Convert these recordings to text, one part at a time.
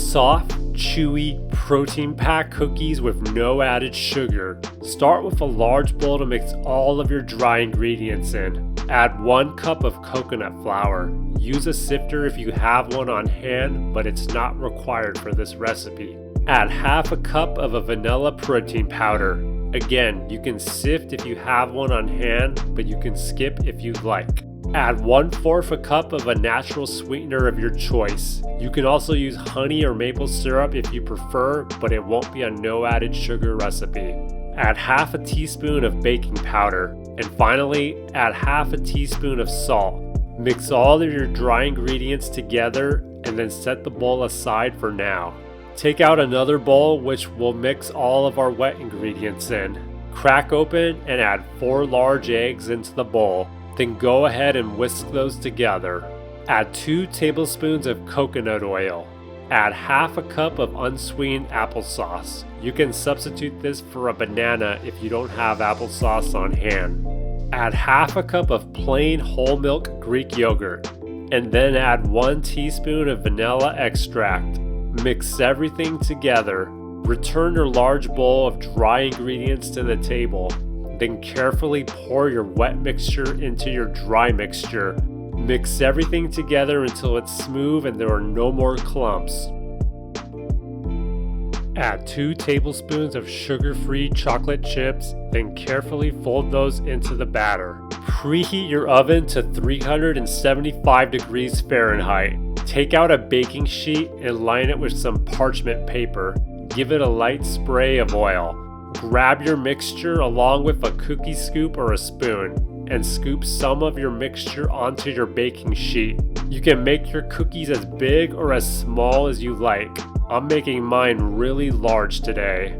Soft, chewy, protein-packed cookies with no added sugar. Start with a large bowl to mix all of your dry ingredients in. Add 1 cup of coconut flour. Use a sifter if you have one on hand, but it's not required for this recipe. Add half a cup of a vanilla protein powder. Again, you can sift if you have one on hand, but you can skip if you'd like. Add 1/4 a cup of a natural sweetener of your choice. You can also use honey or maple syrup if you prefer, but it won't be a no added sugar recipe. Add half a teaspoon of baking powder. And finally, add half a teaspoon of salt. Mix all of your dry ingredients together and then set the bowl aside for now. Take out another bowl which will mix all of our wet ingredients in. Crack open and add 4 large eggs into the bowl. Then go ahead and whisk those together. Add 2 tablespoons of coconut oil. Add half a cup of unsweetened applesauce. You can substitute this for a banana if you don't have applesauce on hand. Add half a cup of plain whole milk Greek yogurt. And then add 1 teaspoon of vanilla extract. Mix everything together. Return your large bowl of dry ingredients to the table. Then carefully pour your wet mixture into your dry mixture. Mix everything together until it's smooth and there are no more clumps. Add 2 tablespoons of sugar-free chocolate chips, then carefully fold those into the batter. Preheat your oven to 375 degrees Fahrenheit. Take out a baking sheet and line it with some parchment paper. Give it a light spray of oil. Grab your mixture along with a cookie scoop or a spoon and scoop some of your mixture onto your baking sheet. You can make your cookies as big or as small as you like. I'm making mine really large today.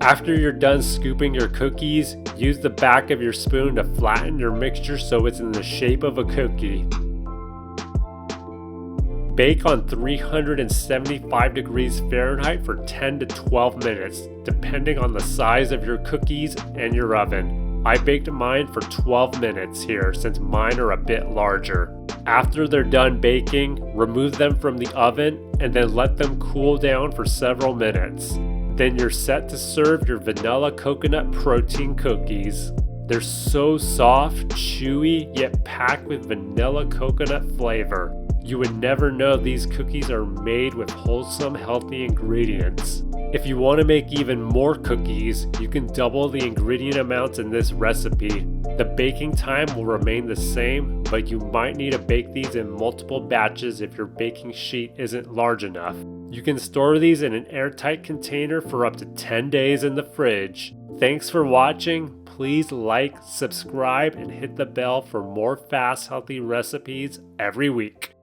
After you're done scooping your cookies, use the back of your spoon to flatten your mixture so it's in the shape of a cookie. Bake on 375 degrees Fahrenheit for 10 to 12 minutes, depending on the size of your cookies and your oven. I baked mine for 12 minutes here since mine are a bit larger. After they're done baking, remove them from the oven and then let them cool down for several minutes. Then you're set to serve your vanilla coconut protein cookies. They're so soft, chewy, yet packed with vanilla coconut flavor. You would never know these cookies are made with wholesome, healthy ingredients. If you want to make even more cookies, you can double the ingredient amounts in this recipe. The baking time will remain the same, but you might need to bake these in multiple batches if your baking sheet isn't large enough. You can store these in an airtight container for up to 10 days in the fridge. Thanks for watching. Please like, subscribe, and hit the bell for more fast, healthy recipes every week.